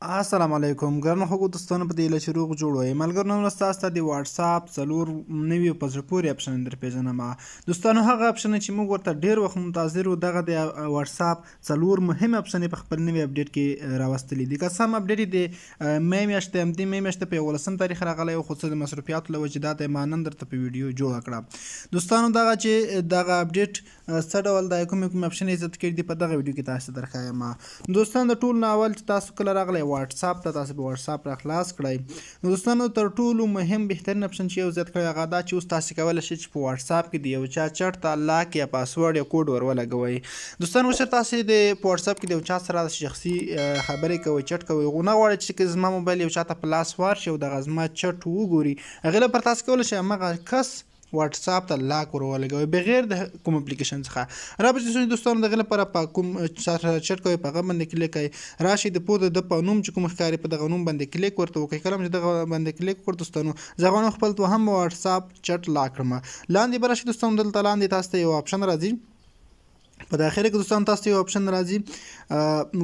السلام علیکم ګرانو خوږو دوستانو په دې له روغ جوړ وئ ملګرو نن ستاسو ته د واتساپ څلور نوي په زړه پورې اپشن در پیژنم دوستانو هغه اپشن چې موږ ورته ډېر وخت منتظر وو دغه د واتساپ څلور مهم اپشن په خپل نوي اپډیټ کې راوستلي دي که سم اپډیټ د مې میاشتې همدې مې میاشتې په 11 تاریخ راغلی خو څه د مصرفیاتو له وجې دا ته ما نن درته په ویډیو جوړه کړه دوستانو دغه چې دغه اپډیټ څه ډول د کوم اپشن عزت کړي دي په دغه ویډیو کې تاسو درښایم دوستان د ټول ناول چې تاسو کله راغلی واتساپ ته تاسو په واتساپ را خلاص کړئ نو دوستانو تر ټولو مهم بهترین اپشن چې یو زیات کړی هغه دا چې اوس تاسو کولی شئ چې په واتساپ کې د یو چا چټ ته لاک یا پاسورډ یا کوډ ور ولګوئ دوستانو اوس تاسو د په واتساپ کې د یو چا سره شخصي خبرې کوئ چټ کوئ خو نه غواړئ چې زما موبایل یو چا ته په لاس ورشي او دغه زما چټ وګوري هغې لپاره تاسو کولی شئ همغه کس واتساپ ته لاک ور ولګوئ بغیر د کوم اپلیکیشن څخه را به دوستانو دغه لپاره په کوم چټ کوئ په هغه باندې کلیک کوئ راشي د پوه د په نوم چې کوم ښکاري په دغه نوم باندې کلیک ورته وکړئ کله چې دغه باندې کلیک وکړو دوستانو زه غواړم خپل دوهم واتساپ چټ لاک کړم لاندې به راشي دوستانو دلته لاندې تاسو ته یو اپشن راځي په داخله کې دوستان تاسو ته یو اپشن راځي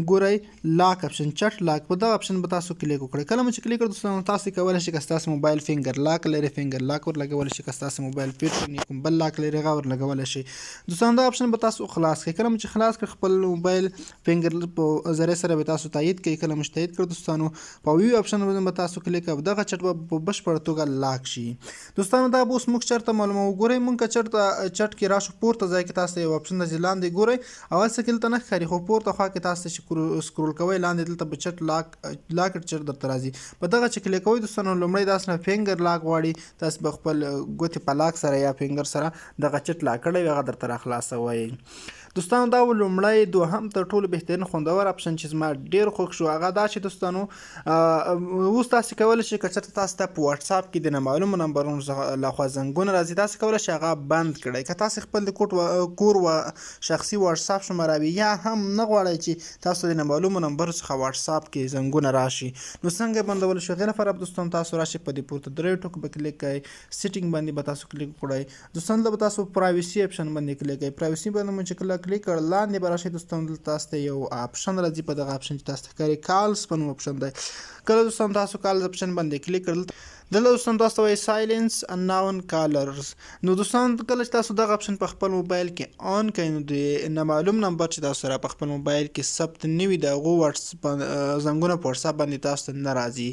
ګورئ لاک اپشن چټ لاک په دغه اپشن به تاسو کلیک وکړئ کله چې کلیک کړئ دوستانو تاسو کولی شئ که ستاسو موبایل فینګر لاک لري فینګر لاک ور لګولی شئ که ستاسو موبایل پیټرن کوم بل لاک لري هغه ور لګولی شئ دوستانو دا اپشن به تاسو خلاص کړئ کله چې خلاص کړئ خپل موبایل فینګر په ذریعه سره به تاسو تایید کړئ کله چې تایید کړئ دوستانو په ویو اپشن باندې به تاسو کلیک کوئ دغه چټ به په بشپړه توګه لاک شي دوستانو دا به اوس موږ چېرته معلوموو ګورئ موږ که چټ کې راشو پورته ځای کې تاسو یو اپشن راځي لاندې ګورئ اول څه کې دلته نه ښکاري خو پورته خوا کې تاسو چې سکرول کوئ لاندې دلته په چټ لاک چټ درته راځي په دغه چې کلیک کوئ دوستانو لومړی داسې نه فینګر لاک غواړي تاسو به خپل ګوتې په لاک سره یا فینګر سره دغه چټ لاک کړی وي هغه درته راخلاصوئ دوستانو دا لومړی دوهم تر ټولو بهترین خوندور اپشن چې زما ډېر خوښ شو هغه دا چې دوستانو اوس تاسو کولی شئ که چېرته تاسو ته په واتساپ کې د نامعلومو نمبرونو لخوا زنګونه راځي تاسو کولی شئ هغه بند کړئ که تاسو خپل د کور و شخصي واتساپ شماره وي یا هم نه غواړئ چې تاسو د نامعلومو نمبرو څخه واتساپ کې زنګونه راشي نو څنګه بندولی شو هغې لپاره به دوستانو تاسو راشئ په دې پورته دریو ټکو به کلیک کوئ سیټینګ باندې به تاسو کلیک وکړئ دوستانو دلته به تاسو پرایوسي اپشن باندې کلیک کوئ پرایوسي باندې مو چې کله کلیک کړ لاندې به راشئ دوستانو دلته تاسو ته یو اپشن راځي په دغه اپشن چې تاسو ته ښکاري کالز په نوم اپشن دی کله دوستانو تاسو کالز اپشن باندې کلیک کړل دلته دوستانو تاسو ته وایي سایلنس انناون کالرز نو دوستانو کله چې تاسو دغه اپشن په خپل موبایل کې آن کړئ نو د نامعلوم نمبر چې تاسو سره په خپل موبایل کې ثبت نوي د هغو زنګونه په واتساپ باندې تاسو ته نه راځي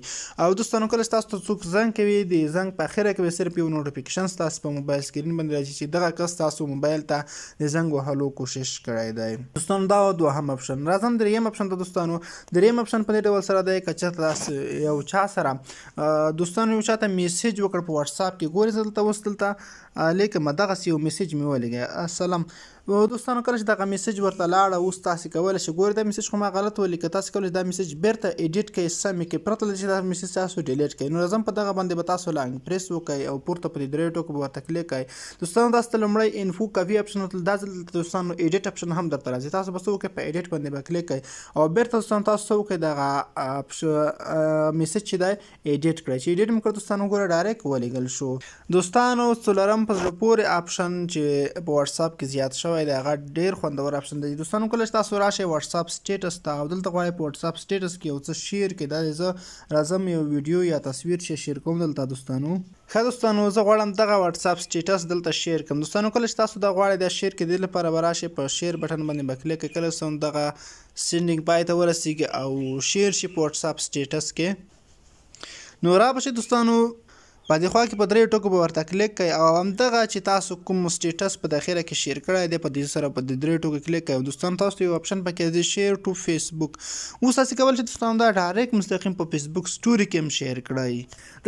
او دوستانو کله چې تاسو ته څوک زنګ کوي د زنګ په اخره کې به صرف یو نوټیفیکیشن ستاسو په موبایل سکرین باندې راځي چې دغه کس تاسو موبایل ته د زنګ وهلو کوشش کړی دی دوستانو دا دوهم اپشن راځم دریم اپشن ته دوستانو دریم اپشن په دې ډول سره دی که چېرته تاسو یو چا سره دوستانو یو چا ته میسیج وکړ په واتساپ کې ګورئ زه دلته اوس دلته لیکم دغسې یو میسیج مې ولېږی السلام دوستانو کله چې دغه میسیج ورته لاړه اوس تاسو کولی شئ ګورئ دا میسیج خو ما غلط ولیکه تاسو کولی دا میسیج بیرته ایډیټ کړئ سم یې کړئ پرته له چې دا میسیج تاسو ډیلیټ کړئ نو راځم په دغه باندې به تاسو لانګ پریس وکړئ او پورته په دې دریو ټکو به ورته کلیک کړئ دوستانو تاسو ته لومړی انفو کافي اپشن دا ځل دوستانو ایډیټ اپشن هم درته راځي تاسو به څه وکړئ په ایډیټ باندې به کلیک کړئ او بیرته دوستانو تاسو څه وکړئ دغه میسیج چې دی ایډیټ کړئ چې ایډیټ مې کړ دوستانو ګوره ډایرکټ ولېږل شو دوستانو څلورم په زړه پورې اپشن چې په واتساپ کې زیات شوی دی هغه ډېر خوندور اپشن دی دوستانو کله چې تاسو راشئ واتساپ سټیټس ته او دلته غواړئ په واتساپ سټیټس کې یو څه شیر کړئ دا زه راځم یو ویډیو یا تصویر چې شیر کوم دلته دوستانو ښه دوستانو زه غواړم دغه واتساپ سټیټس دلته شیر کړم دوستانو کله چې تاسو دا غواړئ دا شیر کړئ دې لپاره به راشئ په شیر بټن باندې به کلیک کړئ کله چې دغه سینډینګ پای ته ورسیږي او شیر شي په واتساپ سټیټس کې نو را به شئ دوستانو په دې خوا کې په دریو ټکو به ورته کلیک کوئ او همدغه چې تاسو کوم سټیټس په داخله کې شیر کړی دی په دې سره په دې دریو ټکو کلیک کوئ دوستانو تاسو ته یو اپشن پکې دی شیر ټو فیسبوک اوس تاسو کولی شئ دوستانو دا ډایرکټ مستقیم په فیسبوک سټوري کې هم شیر کړئ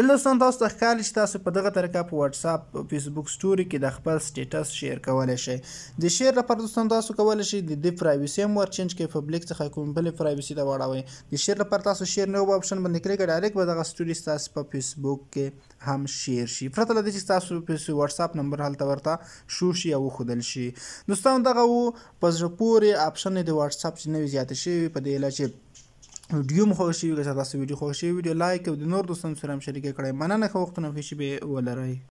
دلته دوستانو تاسو ته ښکاري چې تاسو په دغه طریقه په واتساپ فیسبوک سټوري کې د خپل سټیټس شیر کولی شئ د شیر لپاره دوستانو تاسو کولی شئ د پرایوسي هم ور چینج کړئ پبلیک څخه کوم بلې پرایوسي ته واړوئ د شیر لپاره تاسو شیر نو اپشن باندې کلیک کړئ ډایرکټ به دغه سټوري ستاسو په فیسبوک کې هم شیر شي پرته له دې چې تاسو په واتساپ نمبر هلته ورته شو شي او وښودل شي دوستانو دغه و په زړه پورې اپشن د واتساپ چې نوي زیاته شوي په دې علاوه چې ویډیو مو خوښ شوي که تاسو ویډیو خوښ شوي ویډیو لایک او د نور دوستانو سره هم شریکه کړئ مننه ښه وختونه خوښي به ولرئ